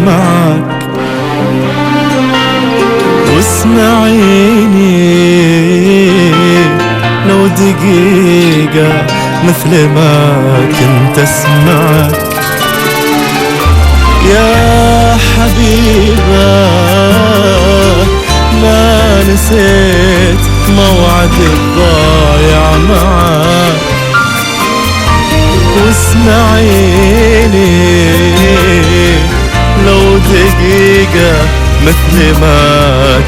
تسمعك واسمعيني لو دقيقة مثل ما كنت اسمعك يا حبيبة. ما نسيت موعد الضايع معك واسمعيني لو دقيقة مثل ما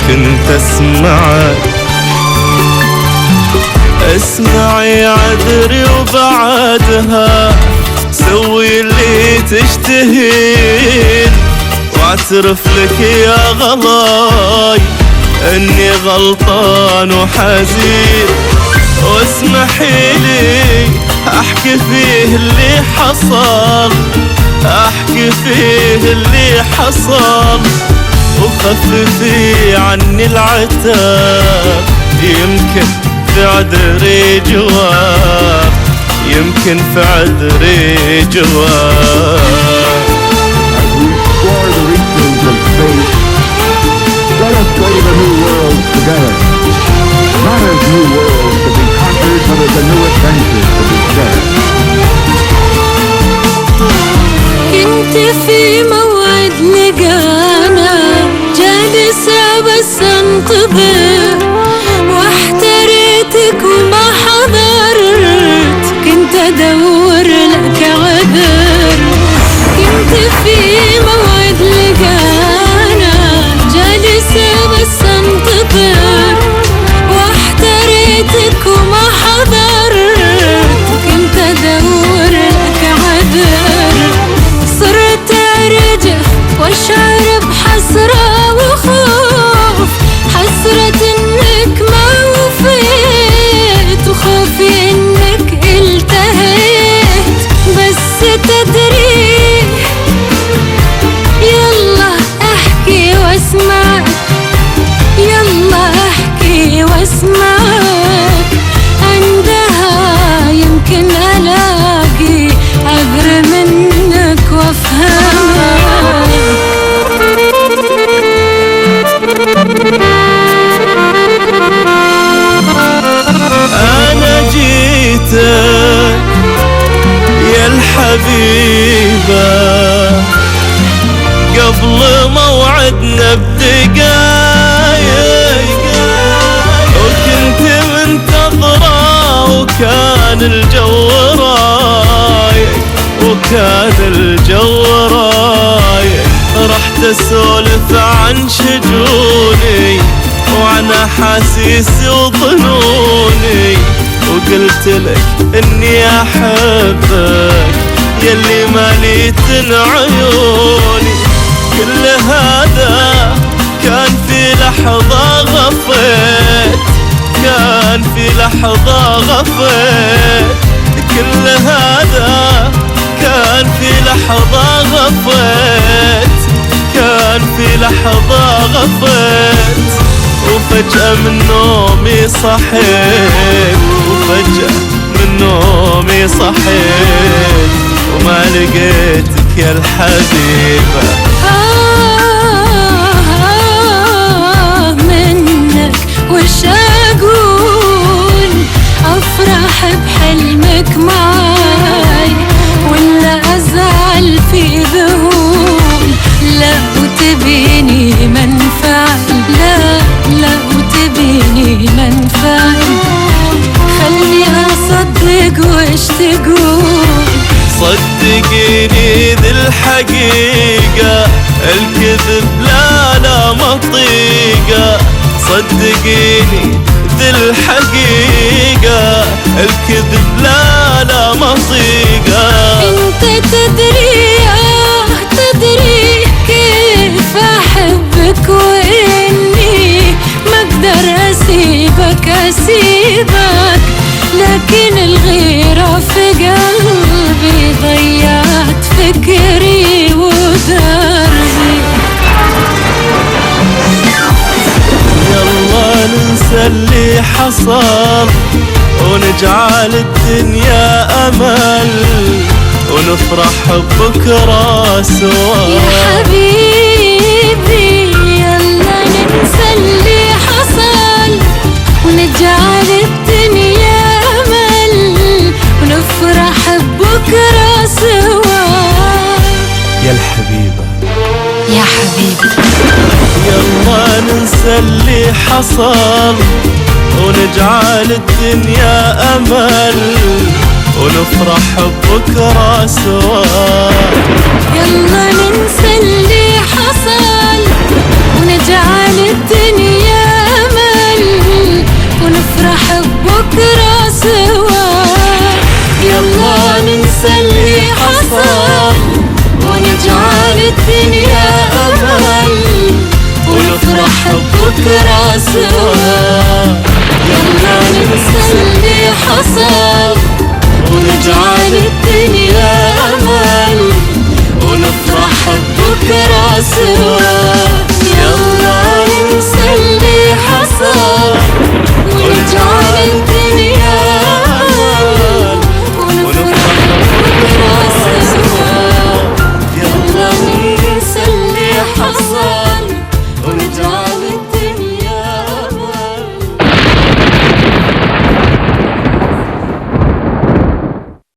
كنت اسمعك. اسمعي عذري وبعدها سوي اللي تشتهين واعترف لك يا غلاي اني غلطان وحزين. واسمحي لي احكي فيه اللي حصل، احكي فيه اللي حصل وخففي عني العتاب. يمكن في عذري جواب، يمكن في عذري جواب. As we explore the reaches of space, let us go to the new world together. Not as new worlds to be conquered, but as a new adventure to be shared. كنت في موعد لقانا جالسة بس انتظر واحتريتك وما حضرت، كنت ادور لك عذر. كنت في موعد لقانا جالسة بس انتظر واحتريتك وما حضرت، كنت ادور لك عذر. صرت ارجف واشعر بحسرة وخوف، حسرة انك ما وفيت وخوفي انك التهيت. بس تدري يلا احكي واسمعك، يلا احكي واسمعك. عندها يمكن الاقي عذر منك وافهمك. انا جيتك يا الحبيبة قبل موعدنا بدقايق، وكنت منتظرة وكان الجو رايق، وكان الجو رايق. رحت اسولف عن شجوني وعن احاسيسي وظنوني، وقلت لك اني احبك يلي ماليتن عيوني. كل هذا كان في لحظة غفيت، كان في لحظة غفيت. كل هذا كان في لحظة غفيت، كان في لحظة غفيت. وفجأة من نومي صحيت، وفجأة من نومي صحيت وما لقيتك يا الحبيبة. منك وش اقول، افرح بحلمك معاي ولا ازعل في ذهول. لا وتبيني منفعل، لا وتبيني منفعل. خلي اصدق وش تقول. صدقيني ذي الحقيقة الكذب لا مطيقة. صدقيني ذي الحقيقة الكذب لا مطيقة. انت تدري كيف احبك واني ما اقدر اسيبك، لكن الغيرة في قلبي ضيعت فكري ودربي. يلا ننسى اللي حصل ونجعل الدنيا أمل، ونفرح ببكرة سوا. يا حبيبي يلا ننسى اللي حصل ونجعل الدنيا أمل ونفرح ببكرة سوا. يا الحبيبة يا حبيبي يلا ننسى اللي حصل ونجعل الدنيا أمل ونفرح ببكرة سوا. يلا ننسى اللي حصل ونجعل الدنيا أمل ونفرح ببكرة سوا. يلا ننسى اللي حصل ونجعل الدنيا أمل ونفرح ببكرة سوا. يلا ننسى اللي حصل